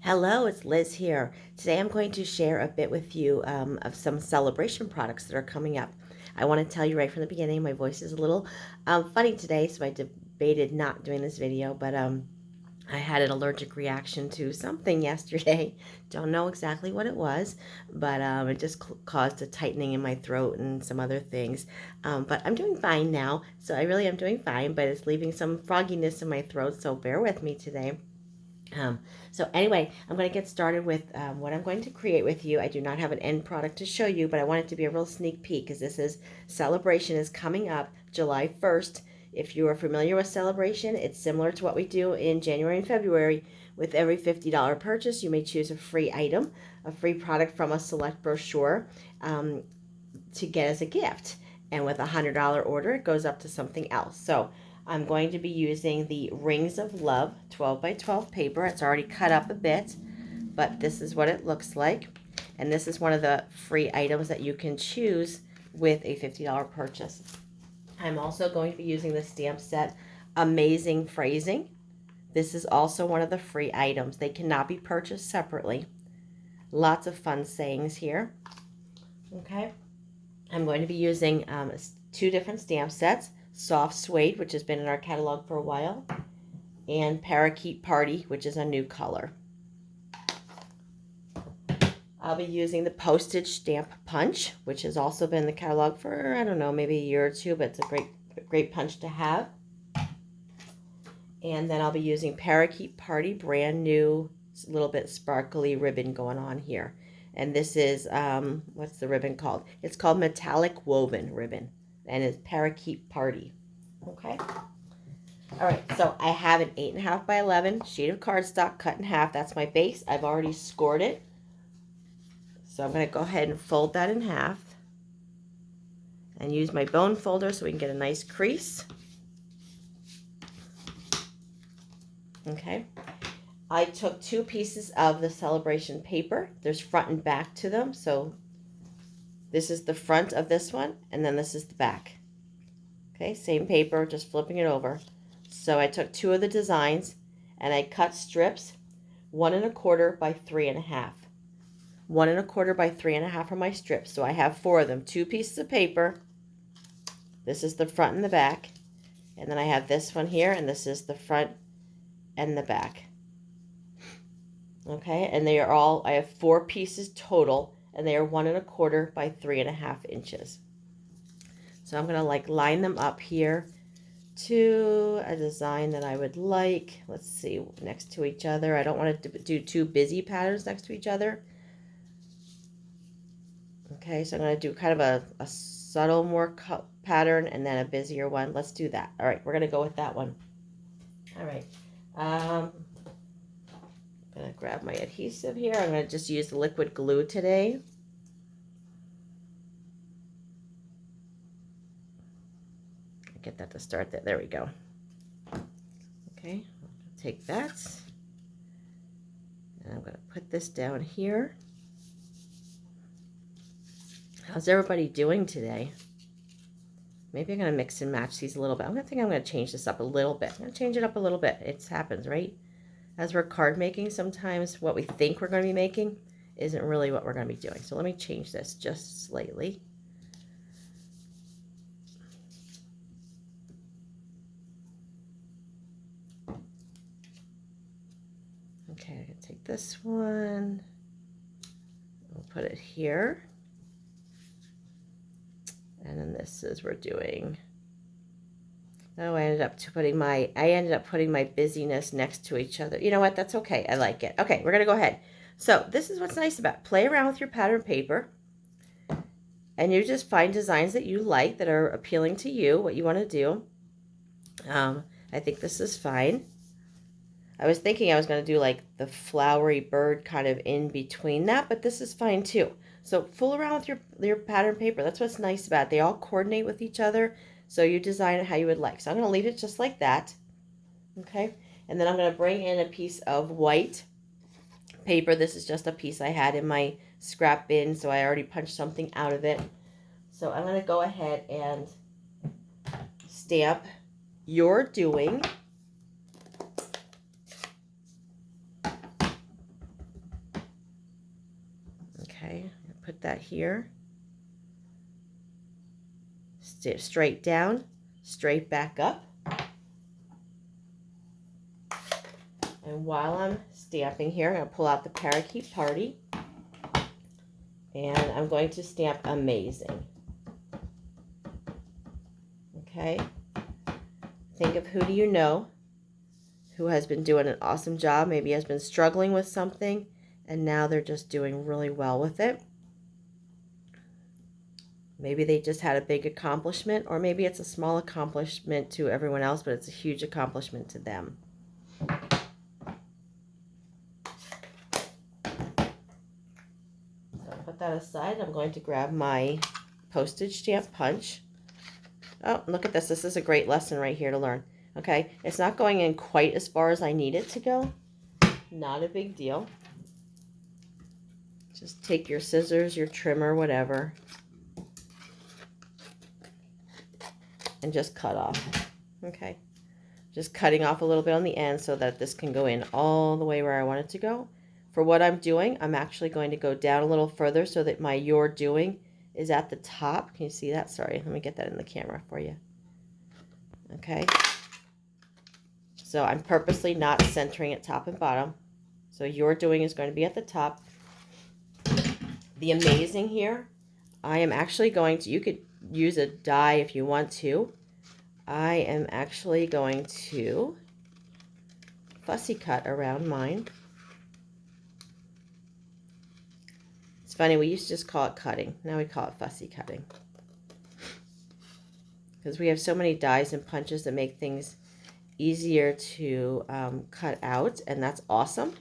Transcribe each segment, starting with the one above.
Hello, it's Liz here. Today I'm going to share a bit with you of some Sale-a-Bration products that are coming up. I want to tell you right from the beginning, my voice is a little funny today, so I debated not doing this video, but I had an allergic reaction to something yesterday. Don't know exactly what it was, but it just caused a tightening in my throat and some other things. But I'm doing fine now, so I really am doing fine, but it's leaving some frogginess in my throat, so bear with me today. So anyway, I'm going to get started with what I'm going to create with you. I do not have an end product to show you, but I want it to be a real sneak peek because this is Sale-a-Bration is coming up July 1st. If you are familiar with Sale-a-Bration, it's similar to what we do in January and February. With every $50 purchase, you may choose a free item, a free product from a select brochure to get as a gift. And with a $100 order, it goes up to something else. So I'm going to be using the Rings of Love 12 by 12 paper. It's already cut up a bit, but this is what it looks like. And this is one of the free items that you can choose with a $50 purchase. I'm also going to be using the stamp set Amazing Phrasing. This is also one of the free items. They cannot be purchased separately. Lots of fun sayings here. Okay. I'm going to be using two different stamp sets. Soft Suede, which has been in our catalog for a while, and Parakeet Party, which is a new color. I'll be using the Postage Stamp Punch, which has also been in the catalog for, I don't know, maybe a year or two, but it's a great punch to have. And then I'll be using Parakeet Party, brand new, a little bit sparkly ribbon going on here. And this is, what's the ribbon called? It's called Metallic Woven Ribbon, and it's Parakeet Party. Okay. All right, so I have an 8.5 by 11 sheet of cardstock cut in half. That's my base. I've already scored it. So I'm going to go ahead and fold that in half and use my bone folder so we can get a nice crease. Okay. I took two pieces of the Sale-a-Bration paper. There's front and back to them. So this is the front of this one, and then this is the back. Okay, same paper, just flipping it over. So I took two of the designs and I cut strips 1 1/4 by 3 1/2. 1 1/4 by 3 1/2 are my strips. So I have 4 of them, two pieces of paper. This is the front and the back. And then I have this one here, and this is the front and the back. Okay, and they are all, I have 4 pieces total, and they are 1 1/4 by 3 1/2 inches. So I'm going to line them up here to a design that I would like. Let's see, next to each other. I don't want to do two busy patterns next to each other. Okay, so I'm going to do kind of a subtle more pattern and then a busier one. Let's do that. All right, we're going to go with that one. All right. I'm going to grab my adhesive here. I'm going to just use the liquid glue today. Get that to start that. There we go. Okay, take that, and I'm going to put this down here. How's everybody doing today? Maybe I'm going to mix and match these a little bit. I'm going to change this up a little bit. I'm going to change it up a little bit. It happens, right? As we're card making, sometimes what we think we're going to be making isn't really what we're going to be doing. So let me change this just slightly. Okay, I can take this one, we'll put it here, and then this is, we're doing, oh, I ended up putting my busyness next to each other. You know what, that's okay, I like it. Okay, we're going to go ahead. So this is what's nice about it. Play around with your pattern paper, and you just find designs that you like, that are appealing to you, what you want to do. I think this is fine. I was thinking I was going to do like the flowery bird kind of in between that, but this is fine too. So fool around with your pattern paper. That's what's nice about it. They all coordinate with each other, so you design it how you would like. So I'm going to leave it just like that. Okay, and then I'm going to bring in a piece of white paper. This is just a piece I had in my scrap bin, so I already punched something out of it. So I'm going to go ahead and stamp You're Doing. Okay, put that here. Straight down, straight back up. And while I'm stamping here, I'm going to pull out the Parakeet Party. And I'm going to stamp amazing. Okay. Think of who do you know who has been doing an awesome job, maybe has been struggling with something, and now they're just doing really well with it. Maybe they just had a big accomplishment, or maybe it's a small accomplishment to everyone else, but it's a huge accomplishment to them. So put that aside. I'm going to grab my postage stamp punch. Oh, look at this. This is a great lesson right here to learn. Okay, it's not going in quite as far as I need it to go. Not a big deal. Just take your scissors, your trimmer, whatever, and just cut off. Okay, just cutting off a little bit on the end so that this can go in all the way where I want it to go. For what I'm doing, I'm actually going to go down a little further so that my "you're doing" is at the top. Can you see that? Sorry, let me get that in the camera for you. Okay. So I'm purposely not centering it top and bottom. So "you're doing" is going to be at the top. The amazing here, I am actually going to, you could use a die if you want to. I am actually going to fussy cut around mine. It's funny, we used to just call it cutting. Now we call it fussy cutting. Because we have so many dies and punches that make things easier to cut out, and that's awesome.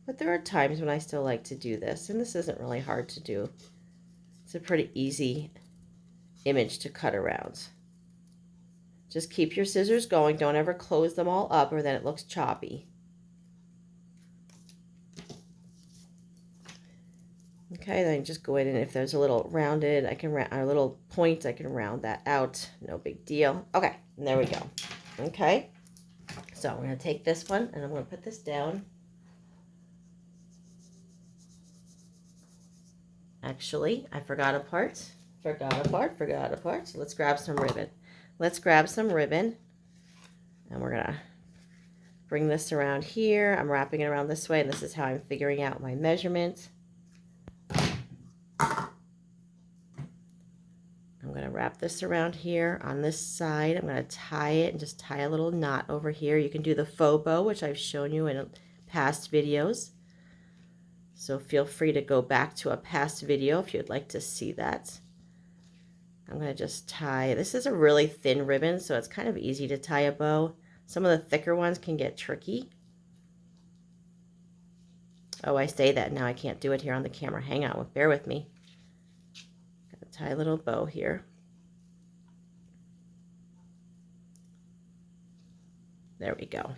But there are times when I still like to do this, and this isn't really hard to do. It's a pretty easy image to cut around. Just keep your scissors going. Don't ever close them all up, or then it looks choppy. Okay, then just go in, and if there's a little rounded, a little point, I can round that out. No big deal. Okay, and there we go. Okay, so I'm going to take this one, and I'm going to put this down. Actually, I forgot a part. So let's grab some ribbon. And we're going to bring this around here. I'm wrapping it around this way, and this is how I'm figuring out my measurement. I'm going to wrap this around here on this side. I'm going to tie it and just tie a little knot over here. You can do the faux bow, which I've shown you in past videos. So feel free to go back to a past video if you'd like to see that. I'm going to just tie, this is a really thin ribbon, so it's kind of easy to tie a bow. Some of the thicker ones can get tricky. Oh, I say that, now I can't do it here on the camera. Hang on, bear with me. Got to tie a little bow here. There we go.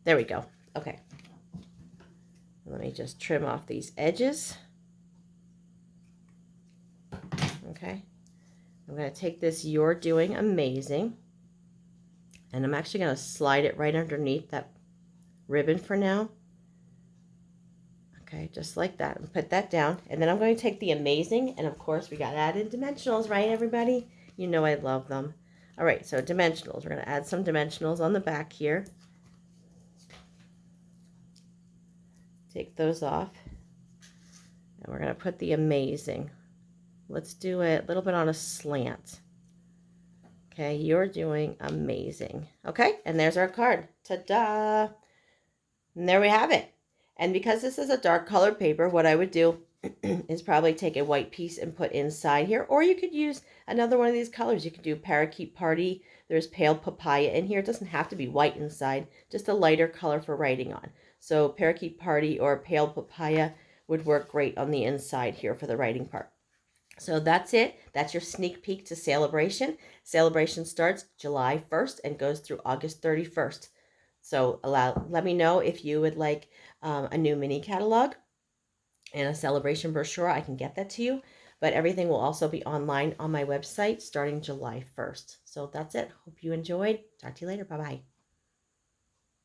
There we go. Okay. Let me just trim off these edges. Okay. I'm going to take this "you're doing amazing," and I'm actually going to slide it right underneath that ribbon for now. Okay, just like that. And put that down. And then I'm going to take the amazing, and of course we got to add in dimensionals, right, everybody? You know I love them. All right, so dimensionals. We're going to add some dimensionals on the back here. Take those off, and we're going to put the amazing. Let's do it a little bit on a slant. Okay, "you're doing amazing." Okay, and there's our card. Ta-da! And there we have it. And because this is a dark colored paper, what I would do is probably take a white piece and put inside here, or you could use another one of these colors. You could do Parakeet Party. There's Pale Papaya in here. It doesn't have to be white inside, just a lighter color for writing on. So Parakeet Party or Pale Papaya would work great on the inside here for the writing part. So that's it. That's your sneak peek to Sale-a-Bration. Sale-a-Bration starts July 1st and goes through August 31st. So let me know if you would like a new mini catalog and a Sale-a-Bration brochure. I can get that to you. But everything will also be online on my website starting July 1st. So that's it. Hope you enjoyed. Talk to you later. Bye-bye.